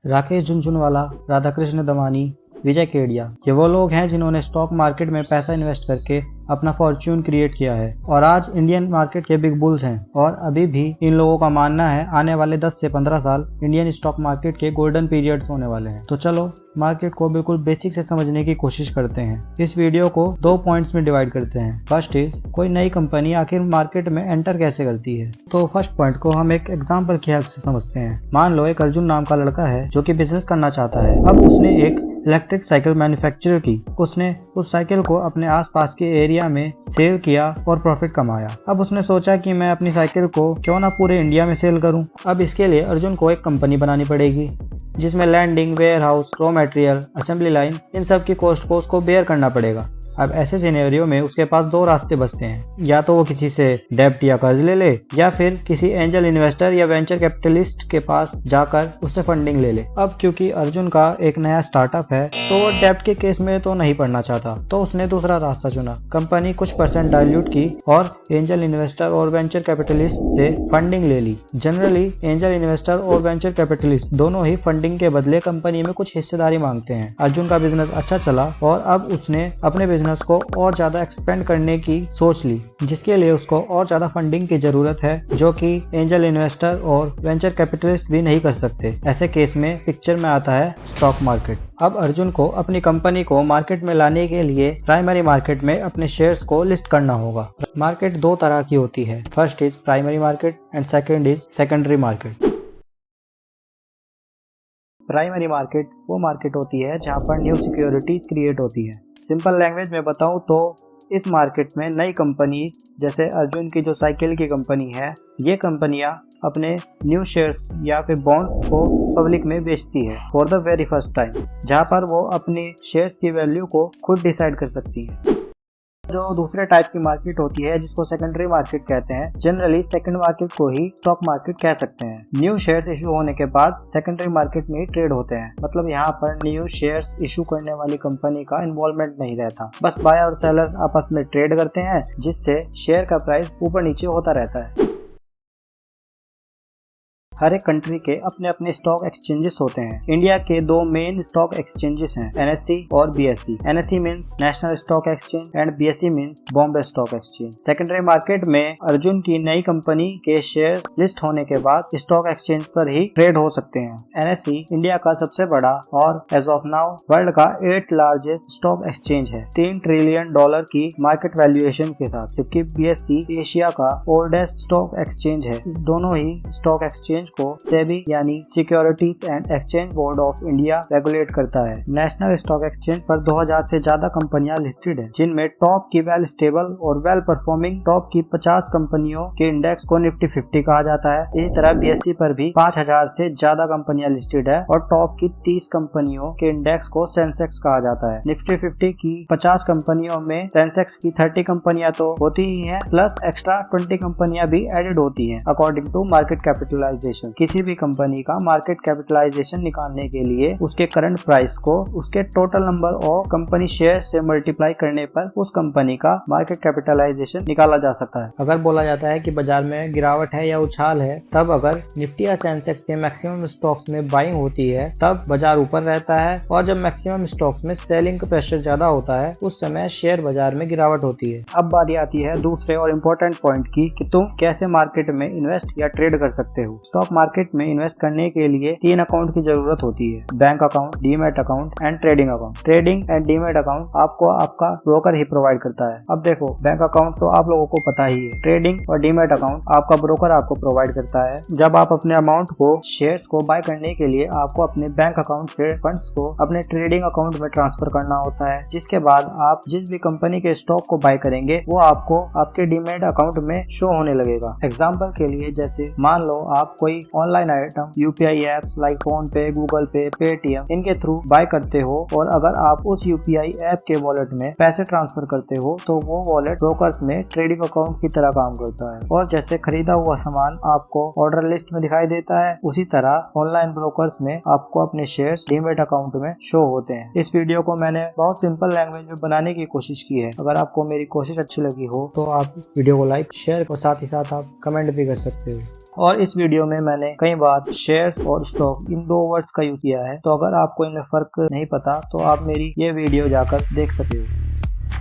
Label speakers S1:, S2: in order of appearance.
S1: राकेश झुनझुनवाला, राधाकृष्ण दमानी, विजय केडिया, ये वो लोग हैं जिन्होंने स्टॉक मार्केट में पैसा इन्वेस्ट करके अपना फॉर्च्यून क्रिएट किया है और आज इंडियन मार्केट के बिग बुल्स हैं। और अभी भी इन लोगों का मानना है आने वाले 10 से 15 साल इंडियन स्टॉक मार्केट के गोल्डन पीरियड्स होने वाले हैं। तो चलो मार्केट को बिल्कुल बेसिक से समझने की कोशिश करते हैं। इस वीडियो को 2 पॉइंट्स में डिवाइड करते हैं। फर्स्ट इज, कोई नई कंपनी आखिर मार्केट में एंटर कैसे करती है। तो फर्स्ट पॉइंट को हम एक एग्जाम्पल की हेल्प से समझते हैं। मान लो एक अर्जुन नाम का लड़का है जो कि बिजनेस करना चाहता है। अब उसने एक इलेक्ट्रिक साइकिल मैन्युफैक्चरर की। उसने उस साइकिल को अपने आसपास के एरिया में सेल किया और प्रॉफिट कमाया। अब उसने सोचा कि मैं अपनी साइकिल को क्यों ना पूरे इंडिया में सेल करूं। अब इसके लिए अर्जुन को एक कंपनी बनानी पड़ेगी जिसमें landing, warehouse, raw material, assembly line, इन सब की कॉस्ट को उसको बेयर करना पड़ेगा। अब ऐसे सिनेरियो में उसके पास 2 रास्ते बचते हैं, या तो वो किसी से डेब्ट या कर्ज ले ले या फिर किसी एंजल इन्वेस्टर या वेंचर कैपिटलिस्ट के पास जाकर उससे फंडिंग ले ले। अब क्योंकि अर्जुन का एक नया स्टार्टअप है तो वो डेब्ट के केस में तो नहीं पड़ना चाहता, तो उसने दूसरा रास्ता चुना। कंपनी कुछ % डाइल्यूट की और एंजल इन्वेस्टर और वेंचर कैपिटलिस्ट से फंडिंग ले ली। जनरली एंजल इन्वेस्टर और वेंचर कैपिटलिस्ट दोनों ही फंडिंग के बदले कंपनी में कुछ हिस्सेदारी मांगते हैं। अर्जुन का बिजनेस अच्छा चला और अब उसने अपने बिजनेस को और ज्यादा एक्सपेंड करने की सोच ली, जिसके लिए उसको और ज्यादा फंडिंग की जरूरत है जो कि एंजल इन्वेस्टर और वेंचर कैपिटलिस्ट भी नहीं कर सकते। ऐसे केस में पिक्चर में आता है स्टॉक मार्केट। अब अर्जुन को अपनी कंपनी को मार्केट में लाने के लिए प्राइमरी मार्केट में अपने शेयर्स को लिस्ट करना होगा। मार्केट 2 तरह की होती है। First is primary market and second is secondary market. Primary market वो मार्केट होती है जहां पर न्यू सिक्योरिटीज क्रिएट होती है। सिंपल लैंग्वेज में बताऊं तो इस मार्केट में नई कंपनीज जैसे अर्जुन की जो साइकिल की कंपनी है, ये कंपनियां अपने न्यू शेयर्स या फिर बॉन्ड्स को पब्लिक में बेचती है for the very first time, जहां पर वो अपने शेयर्स की वैल्यू को खुद डिसाइड कर सकती है। जो दूसरे टाइप की मार्केट होती है जिसको सेकेंडरी मार्केट कहते हैं, जनरली सेकंड मार्केट को ही स्टॉक मार्केट कह सकते हैं। न्यू शेयर्स इशू होने के बाद सेकेंडरी मार्केट में ही ट्रेड होते हैं। मतलब यहाँ पर न्यू शेयर्स इशू करने वाली कंपनी का इन्वॉल्वमेंट नहीं रहता, बस बायर और सेलर आपस में ट्रेड करते हैं जिससे शेयर का प्राइस ऊपर नीचे होता रहता है। हर एक कंट्री के अपने अपने स्टॉक एक्सचेंजेस होते हैं। इंडिया के 2 मेन स्टॉक एक्सचेंजेस हैं, NSE और BSE। NSE means national stock exchange and BSE means Bombay stock exchange. Secondary market में अर्जुन की नई कंपनी के शेयर्स लिस्ट होने के बाद स्टॉक एक्सचेंज पर ही ट्रेड हो सकते हैं। NSE इंडिया का सबसे बड़ा और एज ऑफ नाउ वर्ल्ड का 8th लार्जेस्ट स्टॉक एक्सचेंज है, $3 ट्रिलियन की मार्केट वैल्यूएशन के साथ, जबकि BSE एशिया का ओल्डेस्ट स्टॉक एक्सचेंज है। दोनों ही स्टॉक एक्सचेंज को सेबी यानी securities and exchange board of India regulate करता है। नेशनल स्टॉक एक्सचेंज पर 2000 से ज्यादा कंपनियां लिस्टेड हैं, जिनमें टॉप की वेल स्टेबल और वेल परफॉर्मिंग टॉप की 50 कंपनियों के इंडेक्स को निफ्टी 50 कहा जाता है। इसी तरह BSE पर भी 5000 से ज्यादा कंपनियां लिस्टेड है और टॉप की 30 कंपनियों के इंडेक्स को सेंसेक्स कहा जाता है। निफ्टी 50 की 50 कंपनियों में सेंसेक्स की 30 कंपनियां तो होती ही हैं, प्लस एक्स्ट्रा 20 कंपनियां भी एडेड होती हैं अकॉर्डिंग टू मार्केट कैपिटलाइजेशन। किसी भी कंपनी का मार्केट कैपिटलाइजेशन निकालने के लिए उसके करंट प्राइस को उसके total number of company share से मल्टीप्लाई करने पर उस कंपनी का मार्केट कैपिटलाइजेशन निकाला जा सकता है। अगर बोला जाता है कि बाजार में गिरावट है या उछाल है, तब अगर निफ्टी या सेंसेक्स के मैक्सिमम स्टॉक्स में बाइंग होती है तब बाजार ऊपर रहता है, और जब मैक्सिमम स्टॉक्स में सेलिंग का प्रेशर ज्यादा होता है उस समय शेयर बाजार में गिरावट होती है। अब बारी आती है दूसरे और इम्पोर्टेंट पॉइंट की कि तुम कैसे मार्केट में इन्वेस्ट या ट्रेड कर सकते हो। स्टॉक मार्केट में इन्वेस्ट करने के लिए 3 अकाउंट की जरूरत होती है, bank account, demat account and trading account. Trading and demat account आपको आपका ब्रोकर ही प्रोवाइड करता है। अब देखो, बैंक अकाउंट तो आप लोगों को पता ही है, ट्रेडिंग और डीमैट अकाउंट आपका ब्रोकर आपको प्रोवाइड करता है। जब आप अपने अमाउंट को शेयर्स को बाय करने के लिए आपको अपने बैंक अकाउंट से फंड्स को अपने ट्रेडिंग अकाउंट में ट्रांसफर करना होता है, जिसके बाद आप जिस भी कंपनी के स्टॉक को बाय करेंगे वो आपको आपके डीमैट अकाउंट में शो होने लगेगा। एग्जाम्पल के लिए, जैसे मान लो आप कोई online item UPI apps like phone पे, गूगल पे, पेटीएम, इनके थ्रू बाय करते हो और अगर आप उस UPI ऐप के वॉलेट में पैसे ट्रांसफर करते हो तो वो वॉलेट ब्रोकर्स में ट्रेडिंग अकाउंट की तरह काम करता है। और जैसे खरीदा हुआ सामान आपको ऑर्डर लिस्ट में दिखाई देता है, उसी तरह ऑनलाइन ब्रोकर्स में आपको अपने शेयर्स डीमैट अकाउंट में शो होते हैं। इस वीडियो को मैंने बहुत सिंपल लैंग्वेज में बनाने की कोशिश की है। अगर आपको मेरी कोशिश अच्छी लगी हो तो आप वीडियो को लाइक, शेयर और साथ ही साथ आप कमेंट भी कर सकते हो। और इस वीडियो में मैंने कई बार शेयर्स और स्टॉक इन दो वर्ड्स का यूज किया है, तो अगर आपको इनमें फर्क नहीं पता तो आप मेरी ये वीडियो जाकर देख सकते हो।